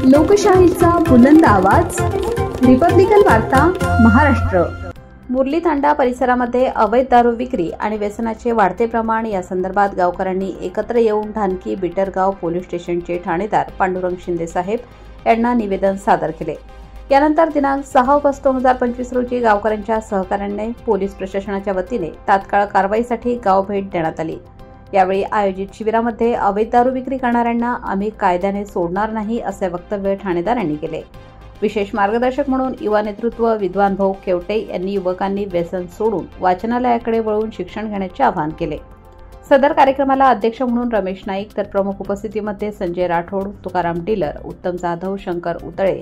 लोकशाहीचा बुलंद आवाज, रिपब्लिकन वार्ता महाराष्ट्र। मुरली तांडा परिसरामध्ये अवैध दारू विक्री आणि व्यसनाचे वाढते प्रमाण या संदर्भात गावकऱ्यांनी एकत्र येऊन ढानकी बिटरगाव पोलीस स्टेशनचे ठाणेदार पांडुरंग शिंदे साहेब यांना निवेदन सादर केले। यानंतर दिनांक 6 ऑगस्ट 2025 रोजी गावकऱ्यांच्या सहकार्याने पोलीस प्रशासनाच्या वतीने तात्काळ कारवाईसाठी गाव भेट देण्यात आली। यावेळी आयोजित शिबिरामध्ये अवैध दारू विक्री करणाऱ्यांना आम्ही कायद्याने सोडणार नाही असे वक्तव्य ठाणेदारांनी केले। विशेष मार्गदर्शक म्हणून युवा नेतृत्व विद्वान भाऊ केवटे यांनी युवकांनी व्यसन सोडून वाचनालयाकडे वळून शिक्षण घेण्याचे आवाहन केले। सदर कार्यक्रमाला अध्यक्ष म्हणून रमेश नाईक, तर प्रमुख उपस्थितीमध्ये संजय राठोड, तुकाराम डीलर, उत्तम जाधव, शंकर उतळे,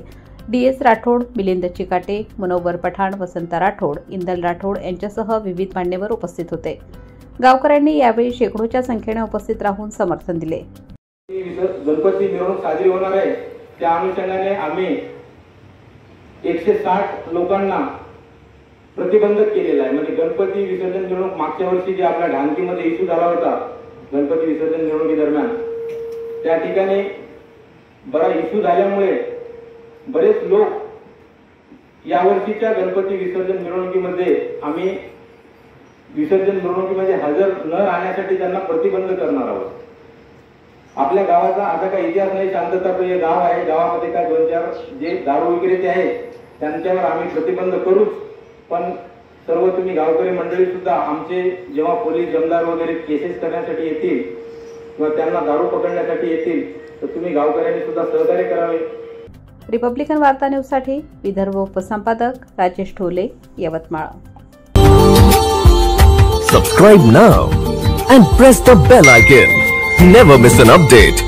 DS राठोड, मिलिंद चिकाटे, मनोवर पठाण, वसंत राठोड, इंदल राठोड यांच्यासह विविध मान्यवर उपस्थित होते। गावकऱ्यांनी यावेळी शेकडोच्या संख्येने उपस्थित राहून समर्थन दिले। गणपती मिरवणूक साजरी होणार आहे, त्या अनुषंगाने आम्ही 160 लोकांना प्रतिबंधक केलेला आहे। म्हणजे गणपती विसर्जन मिरवणूक मागच्या वर्षी जे आपल्या ढानकीमध्ये इश्यू झाला होता गणपती विसर्जन मिरवणुकी दरम्यान, त्या ठिकाणी बरा इश्यू झाल्यामुळे बरेच लोक यावर्षीच्या गणपती विसर्जन मिरवणुकीमध्ये आम्ही विसर्जन मिरवणुकीमध्ये हजर न राहण्यासाठी त्यांना प्रतिबंध करणार आहोत। आपल्या गावाचा असा काही इतिहास नाही, शांतताप्रिय गाव आहे। गावामध्ये काय 2-4 जे दारू विक्रेते आहेत त्यांच्यावर आम्ही प्रतिबंध करूच, पण सर्व तुम्ही गावकरी मंडळी सुद्धा आमचे जेव्हा पोलीस जमदार वगैरे केसेस करण्यासाठी येतील किंवा त्यांना दारू पकडण्यासाठी येतील तर तुम्ही गावकऱ्यांनी सुद्धा सहकार्य करावे। रिपब्लिकन वार्ता न्यूज साठी Vidarbha उपसंपादक Rajesh ठोले, Yavatmal. Subscribe now and press the bell icon. Never miss an update.